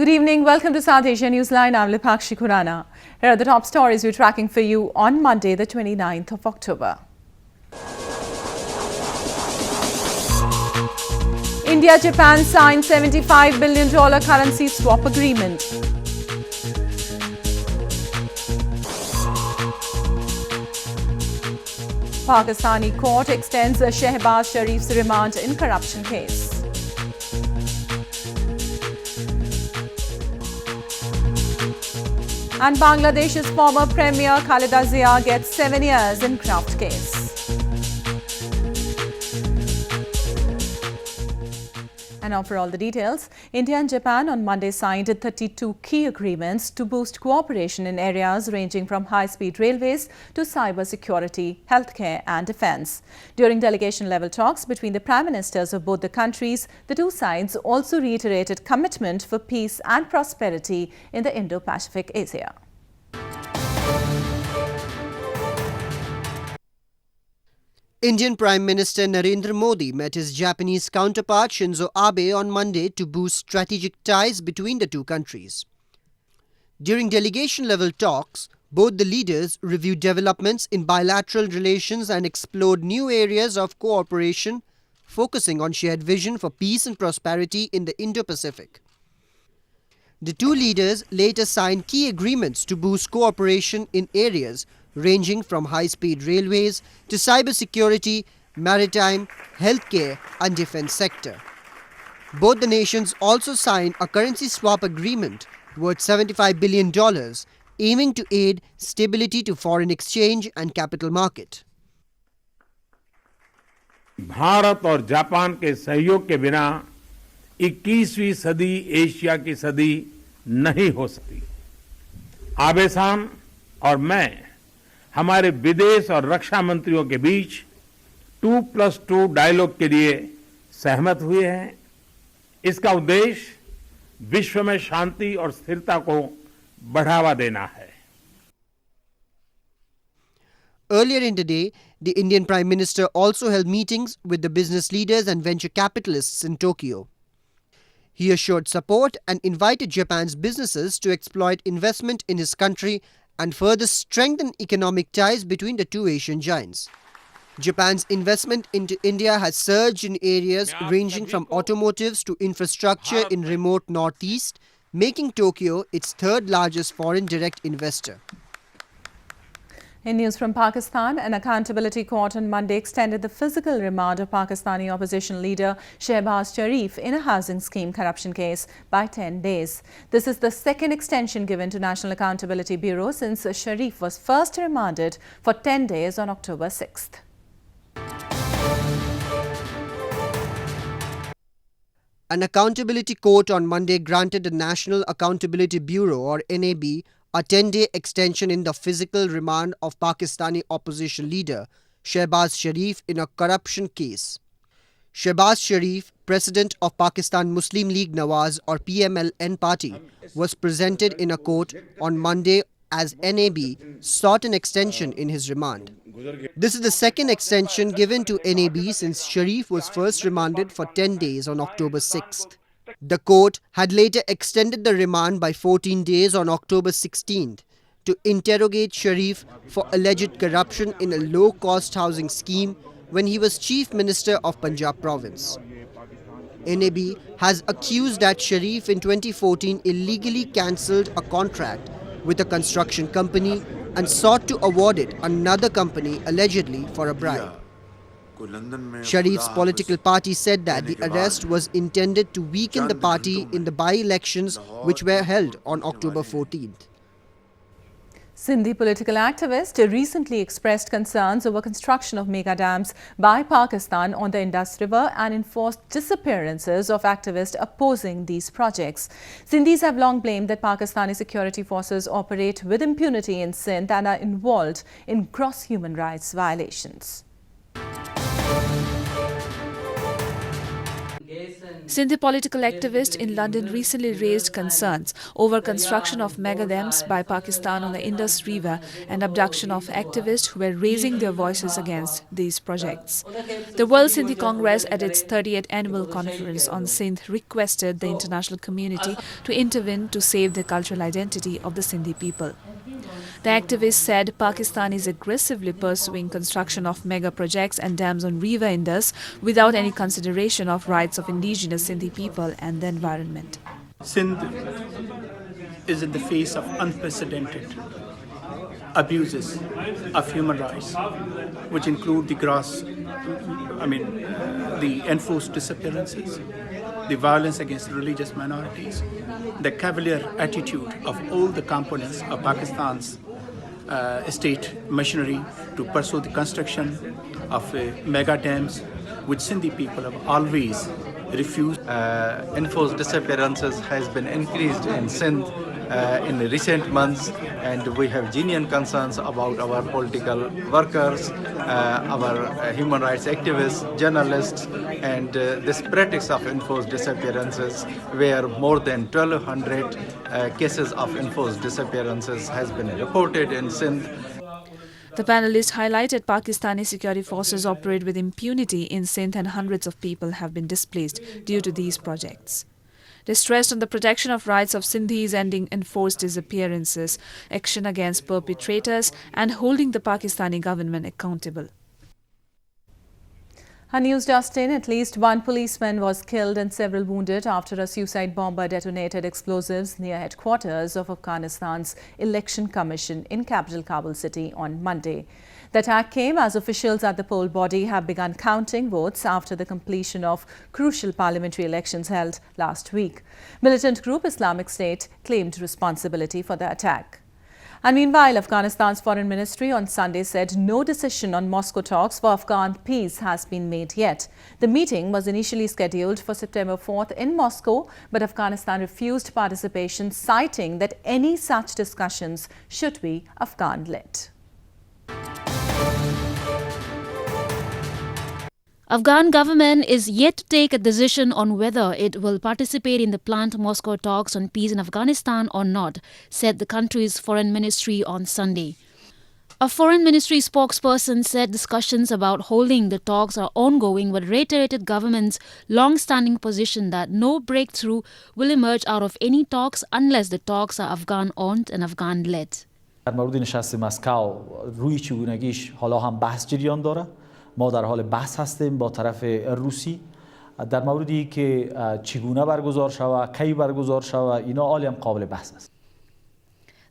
Good evening. Welcome to South Asia Newsline. I'm Lipakshi Khurana. Here are the top stories we're tracking for you on Monday, the 29th of October. India-Japan signed $75 billion currency swap agreement. Pakistani court extends Shehbaz Sharif's remand in corruption case. And Bangladesh's former Premier Khaleda Zia gets 7 years in graft case. And now for all the details, India and Japan on Monday signed 32 key agreements to boost cooperation in areas ranging from high-speed railways to cyber security, healthcare and defence. During delegation-level talks between the Prime Ministers of both the countries, the two sides also reiterated commitment for peace and prosperity in the Indo-Pacific area. Indian Prime Minister Narendra Modi met his Japanese counterpart Shinzo Abe on Monday to boost strategic ties between the two countries. During delegation-level talks, both the leaders reviewed developments in bilateral relations and explored new areas of cooperation, focusing on shared vision for peace and prosperity in the Indo-Pacific. The two leaders later signed key agreements to boost cooperation in areas ranging from high-speed railways to cybersecurity, maritime, healthcare and defence sector. Both the nations also signed a currency swap agreement worth $75 billion, aiming to aid stability to foreign exchange and capital market. Bharat और Japan के सहयोग के बिना 21वीं सदी Asia की सदी नहीं हो सकती। आबे-सान और मैं हमारे विदेश और रक्षा मंत्रियों के बीच 2+2 डायलॉग के लिए सहमत हुए हैं। इसका उद्देश्य विश्व में शांति और स्थिरता को बढ़ावा देना है। Earlier in the day, the Indian Prime Minister also held meetings with the business leaders and venture capitalists in Tokyo. He assured support and invited Japan's businesses to exploit investment in his country and further strengthen economic ties between the two Asian giants. Japan's investment into India has surged in areas ranging from automotives to infrastructure in remote northeast, making Tokyo its third largest foreign direct investor. In news from Pakistan, an accountability court on Monday extended the physical remand of Pakistani opposition leader Shehbaz Sharif in a housing scheme corruption case by 10 days. This is the second extension given to National Accountability Bureau since Sharif was first remanded for 10 days on October 6th. An accountability court on Monday granted the National Accountability Bureau or NAB a 10-day extension in the physical remand of Pakistani opposition leader Shehbaz Sharif in a corruption case. Shehbaz Sharif, president of Pakistan Muslim League Nawaz or PMLN party, was presented in a court on Monday as NAB sought an extension in his remand. This is the second extension given to NAB since Sharif was first remanded for 10 days on October 6th. The court had later extended the remand by 14 days on October 16th to interrogate Sharif for alleged corruption in a low-cost housing scheme when he was Chief Minister of Punjab province. NAB has accused that Sharif in 2014 illegally cancelled a contract with a construction company and sought to award it another company allegedly for a bribe. Sharif's political party said that the arrest was intended to weaken the party in the by-elections which were held on October 14th. Sindhi political activist recently expressed concerns over construction of mega dams by Pakistan on the Indus River and enforced disappearances of activists opposing these projects. Sindhis have long blamed that Pakistani security forces operate with impunity in Sindh and are involved in gross human rights violations. Sindhi political activist in London recently raised concerns over construction of mega dams by Pakistan on the Indus River and abduction of activists who were raising their voices against these projects. The World Sindhi Congress at its 30th annual conference on Sindh requested the international community to intervene to save the cultural identity of the Sindhi people. The activists said Pakistan is aggressively pursuing construction of mega projects and dams on River Indus without any consideration of rights of indigenous Sindhi people and the environment. Sindh is in the face of unprecedented abuses of human rights, which include the enforced disappearances, the violence against religious minorities, the cavalier attitude of all the components of Pakistan's state machinery to pursue the construction of mega dams, which Sindhi people have always refused. Enforced disappearances has been increased in Sindh in recent months, and we have genuine concerns about our political workers, our human rights activists, journalists, and this practice of enforced disappearances, where more than 1,200 cases of enforced disappearances has been reported in Sindh. The panelists highlighted Pakistani security forces operate with impunity in Sindh and hundreds of people have been displaced due to these projects. They stressed on the protection of rights of Sindhis, ending enforced disappearances, action against perpetrators, and holding the Pakistani government accountable. A news just in, at least one policeman was killed and several wounded after a suicide bomber detonated explosives near headquarters of Afghanistan's Election Commission in capital Kabul city on Monday. The attack came as officials at the poll body have begun counting votes after the completion of crucial parliamentary elections held last week. Militant group Islamic State claimed responsibility for the attack. And meanwhile, Afghanistan's foreign ministry on Sunday said no decision on Moscow talks for Afghan peace has been made yet. The meeting was initially scheduled for September 4th in Moscow, but Afghanistan refused participation, citing that any such discussions should be Afghan-led. Afghan government is yet to take a decision on whether it will participate in the planned Moscow talks on peace in Afghanistan or not, said the country's foreign ministry on Sunday. A foreign ministry spokesperson said discussions about holding the talks are ongoing, but reiterated government's long-standing position that no breakthrough will emerge out of any talks unless the talks are Afghan-owned and Afghan-led. در مورد نشست مسکو روی چگونگیش حالا هم بحث جریان داره. ما در حال بحث هستیم با طرف روسی در موردی که چگونه برگزار شود، کی برگزار شود، اینا عالی هم قابل بحث است.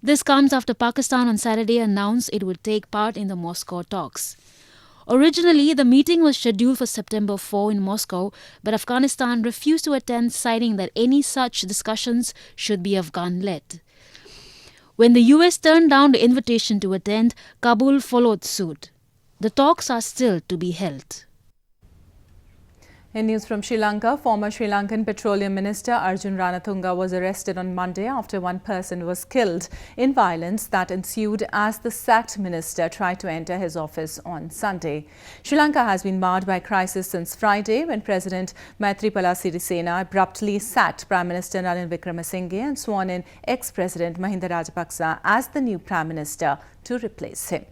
This comes after Pakistan on Saturday announced it would take part in the Moscow talks. Originally, the meeting was scheduled for September 4 in Moscow, but Afghanistan refused to attend, citing that any such discussions should be Afghan-led. When the US turned down the invitation to attend, Kabul followed suit. The talks are still to be held. In news from Sri Lanka, former Sri Lankan Petroleum Minister Arjun Ranatunga was arrested on Monday after one person was killed in violence that ensued as the sacked minister tried to enter his office on Sunday. Sri Lanka has been marred by crisis since Friday when President Maithripala Sirisena abruptly sacked Prime Minister Ranil Wickremesinghe and sworn in ex-President Mahinda Rajapaksa as the new Prime Minister to replace him.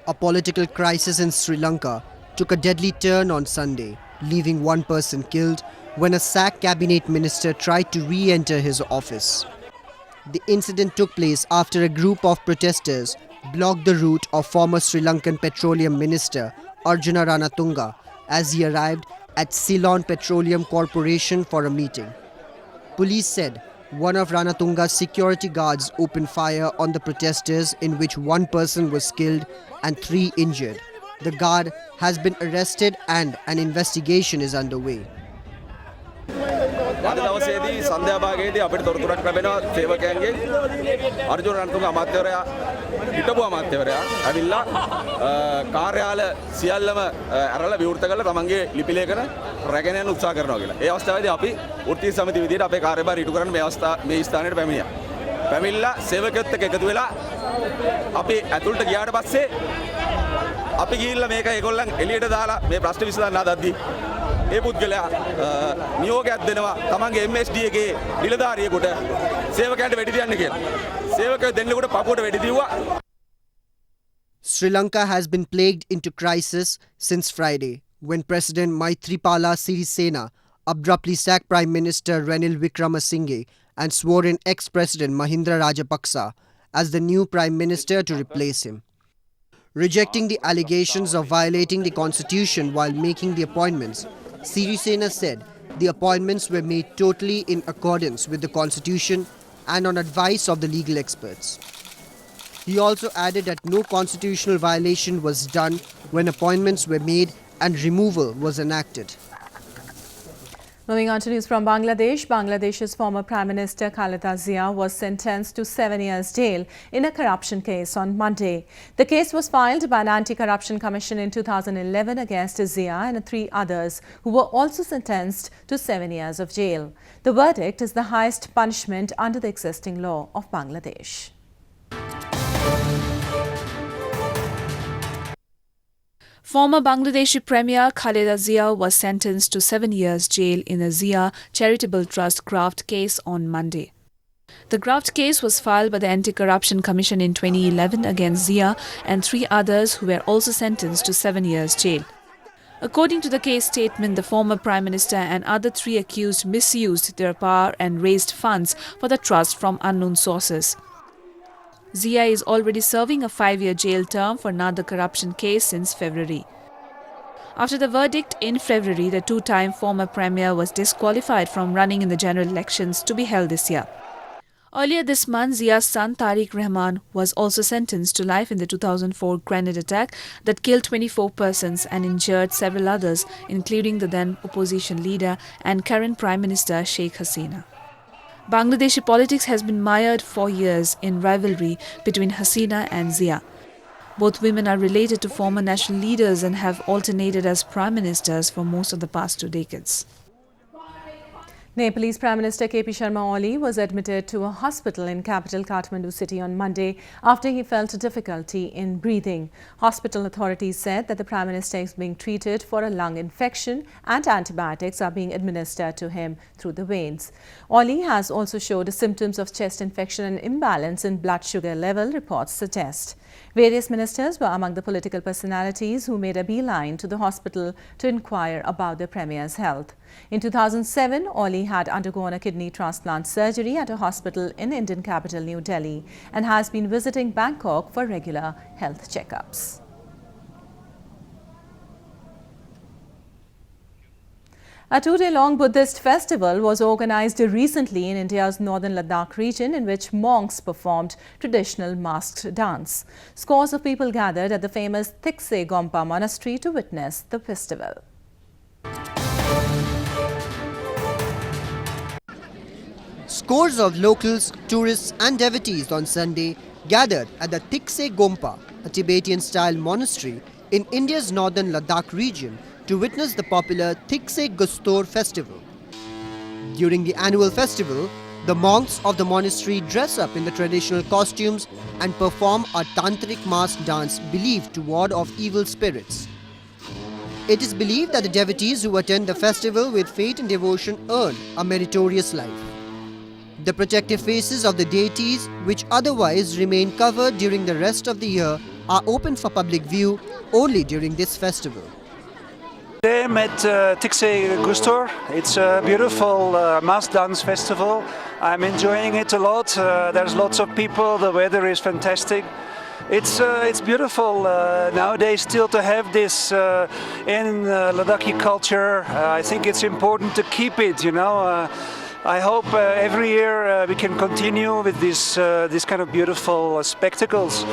A political crisis in Sri Lanka took a deadly turn on Sunday, leaving one person killed when a sacked cabinet minister tried to re-enter his office. The incident took place after a group of protesters blocked the route of former Sri Lankan Petroleum Minister Arjuna Ranatunga as he arrived at Ceylon Petroleum Corporation for a meeting. Police said one of Ranatunga's security guards opened fire on the protesters, in which one person was killed and 3 injured. The guard has been arrested and an investigation is underway. අද දවසේදී සන්ධ්‍යා භාගයේදී අපිට තොරතුරක් ලැබෙනවා සේවකයන්ගෙන් අර්ජුන රණතුංග අමාත්‍යවරයා හිටපු අමාත්‍යවරයා ඇවිල්ලා කාර්යාල සියල්ලම අරලා විවෘත කරලා තමන්ගේ ලිපි ලේඛන රැගෙන යන උත්සාහ කරනවා කියලා. ඒ අවස්ථාවේදී අපි වෘත්තීය සමිති විදියට අපේ කාර්යභාරය ඉටු කරන්න මේ ස්ථානයට පැමිණියා. පැමිණලා සේවකයොත් එක්ක එකතු වෙලා අපි ඇතුළට ගියාට පස්සේ අපි ගිහිල්ලා මේක ඒගොල්ලන් එළියට දාලා මේ ප්‍රශ්න විසඳන්න හදද්දී ඒ පුද්ගලයා නියෝගයක් දෙනවා තමන්ගේ MSD එකේ නිලධාරියෙකුට සේවකයන්ට වෙඩි තියන්න කියලා. සේවකයෝ දෙන්නෙකුට පපුවට වෙඩි දීුවා. Sri Lanka has been plagued into crisis since Friday, when President Maithripala Sirisena abruptly sacked Prime Minister Ranil Wickremesinghe and swore in ex-President Mahinda Rajapaksa as the new Prime Minister to replace him. Rejecting the allegations of violating the constitution while making the appointments, Sirisena said the appointments were made totally in accordance with the constitution and on advice of the legal experts. He also added that no constitutional violation was done when appointments were made and removal was enacted. Moving on to news from Bangladesh, Bangladesh's former Prime Minister Khaleda Zia was sentenced to 7 years jail in a corruption case on Monday. The case was filed by an anti-corruption commission in 2011 against Zia and 3 others who were also sentenced to 7 years of jail. The verdict is the highest punishment under the existing law of Bangladesh. Former Bangladeshi Premier Khaleda Zia was sentenced to 7 years jail in a Zia Charitable Trust graft case on Monday. The graft case was filed by the Anti-Corruption Commission in 2011 against Zia and 3 others who were also sentenced to 7 years jail. According to the case statement, the former Prime Minister and other 3 accused misused their power and raised funds for the trust from unknown sources. Zia is already serving a 5-year jail term for another corruption case since February. After the verdict in February, the 2-time former Premier was disqualified from running in the general elections to be held this year. Earlier this month, Zia's son Tariq Rahman was also sentenced to life in the 2004 grenade attack that killed 24 persons and injured several others, including the then opposition leader and current Prime Minister Sheikh Hasina. Bangladeshi politics has been mired for years in rivalry between Hasina and Zia. Both women are related to former national leaders and have alternated as prime ministers for most of the past 2 decades. Nepalese Prime Minister KP Sharma Oli was admitted to a hospital in capital Kathmandu city on Monday after he felt difficulty in breathing. Hospital authorities said that the Prime Minister is being treated for a lung infection and antibiotics are being administered to him through the veins. Oli has also showed symptoms of chest infection and imbalance in blood sugar level, reports suggest. Various ministers were among the political personalities who made a beeline to the hospital to inquire about the Premier's health. In 2007, Oli had undergone a kidney transplant surgery at a hospital in Indian capital New Delhi and has been visiting Bangkok for regular health checkups. A 2-day-long Buddhist festival was organized recently in India's northern Ladakh region, in which monks performed traditional masked dance. Scores of people gathered at the famous Tikse Gompa monastery to witness the festival. Scores of locals, tourists and devotees on Sunday gathered at the Tikse Gompa, a Tibetan-style monastery in India's northern Ladakh region, to witness the popular Tikse Gustor festival. During the annual festival, the monks of the monastery dress up in the traditional costumes and perform a tantric mask dance believed to ward off evil spirits. It is believed that the devotees who attend the festival with faith and devotion earn a meritorious life. The protective faces of the deities, which otherwise remain covered during the rest of the year, are open for public view only during this festival. Today I'm at Tikse Gustor. It's a beautiful mass dance festival. I'm enjoying it a lot. There's lots of people. The weather is fantastic. It's beautiful nowadays still to have this in Ladakhi culture. I think it's important to keep it, you know. I hope every year we can continue with this kind of beautiful spectacles.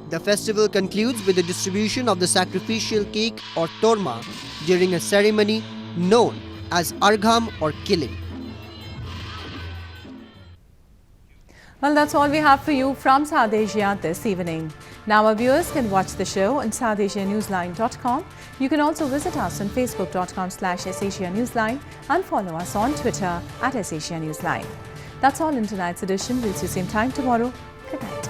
The festival concludes with the distribution of the sacrificial cake or torma during a ceremony known as Argham or killing. Well, that's all we have for you from South Asia this evening. Now our viewers can watch the show on SouthAsiaNewsline.com. You can also visit us on Facebook.com/SAsiaNewsline and follow us on Twitter @SAsiaNewsline. That's all in tonight's edition. We'll see you same time tomorrow. Good night.